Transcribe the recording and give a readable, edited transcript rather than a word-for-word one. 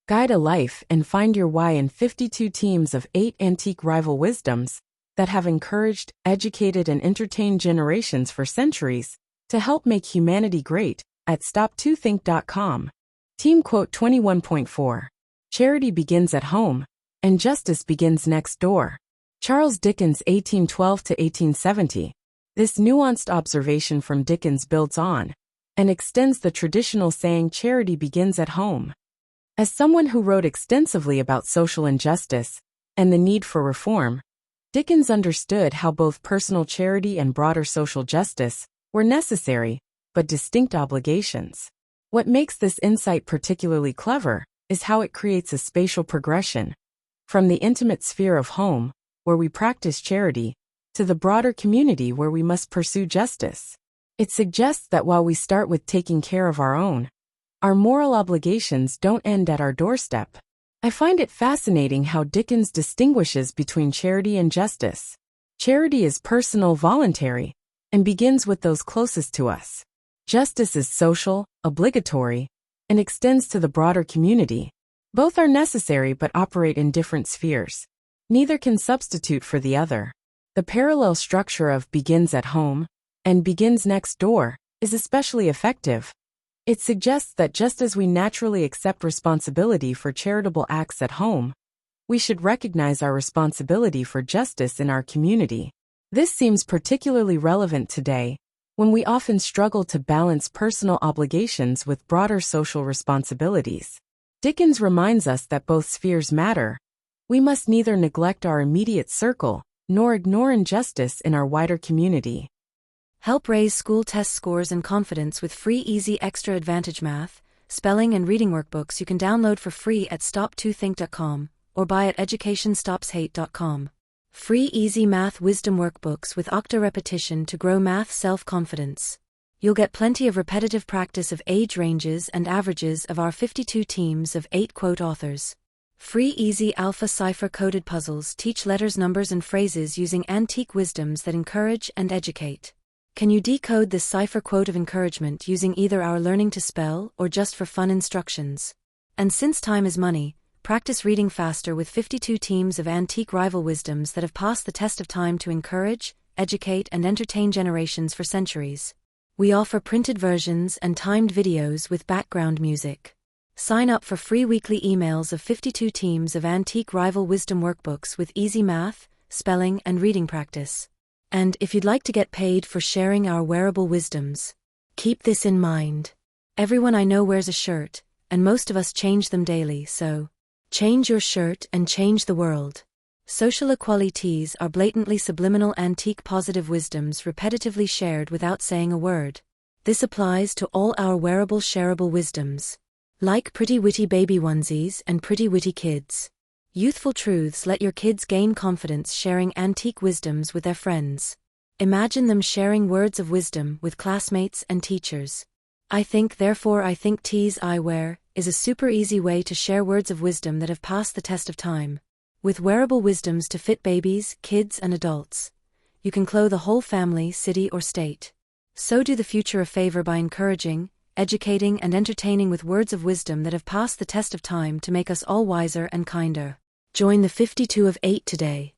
Guide a life and find your why in 52 teams of 8 antique rival wisdoms that have encouraged, educated, and entertained generations for centuries to help make humanity great at stop2think.com. Team quote 21.4. Charity begins at home, and justice begins next door. Charles Dickens, 1812 to 1870. This nuanced observation from Dickens builds on and extends the traditional saying charity begins at home. As someone who wrote extensively about social injustice and the need for reform, Dickens understood how both personal charity and broader social justice were necessary, but distinct obligations. What makes this insight particularly clever is how it creates a spatial progression, from the intimate sphere of home, where we practice charity, to the broader community where we must pursue justice. It suggests that while we start with taking care of our own, our moral obligations don't end at our doorstep. I find it fascinating how Dickens distinguishes between charity and justice. Charity is personal, voluntary, and begins with those closest to us. Justice is social, obligatory, and extends to the broader community. Both are necessary but operate in different spheres. Neither can substitute for the other. The parallel structure of begins at home and begins next door is especially effective. It suggests that just as we naturally accept responsibility for charitable acts at home, we should recognize our responsibility for justice in our community. This seems particularly relevant today, when we often struggle to balance personal obligations with broader social responsibilities. Dickens reminds us that both spheres matter. We must neither neglect our immediate circle nor ignore injustice in our wider community. Help raise school test scores and confidence with free easy extra advantage math, spelling and reading workbooks you can download for free at stop2think.com or buy at educationstopshate.com. Free easy math wisdom workbooks with octa repetition to grow math self-confidence. You'll get plenty of repetitive practice of age ranges and averages of our 52 teams of 8 quote authors. Free easy alpha cipher-coded puzzles teach letters, numbers, and phrases using antique wisdoms that encourage and educate. Can you decode this cipher quote of encouragement using either our Learning to Spell or Just for Fun instructions? And since time is money, practice reading faster with 52 teams of antique rival wisdoms that have passed the test of time to encourage, educate, and entertain generations for centuries. We offer printed versions and timed videos with background music. Sign up for free weekly emails of 52 teams of antique rival wisdom workbooks with easy math, spelling, and reading practice. And if you'd like to get paid for sharing our wearable wisdoms, keep this in mind. Everyone I know wears a shirt, and most of us change them daily, so change your shirt and change the world. Social equalities are blatantly subliminal antique positive wisdoms repetitively shared without saying a word. This applies to all our wearable shareable wisdoms. Like pretty witty baby onesies and pretty witty kids. Youthful truths let your kids gain confidence sharing antique wisdoms with their friends. Imagine them sharing words of wisdom with classmates and teachers. I think therefore I think tees I wear is a super easy way to share words of wisdom that have passed the test of time. With wearable wisdoms to fit babies, kids, and adults. You can clothe a whole family, city, or state. So do the future a favor by encouraging, educating, and entertaining with words of wisdom that have passed the test of time to make us all wiser and kinder. Join the 52 of 8 today.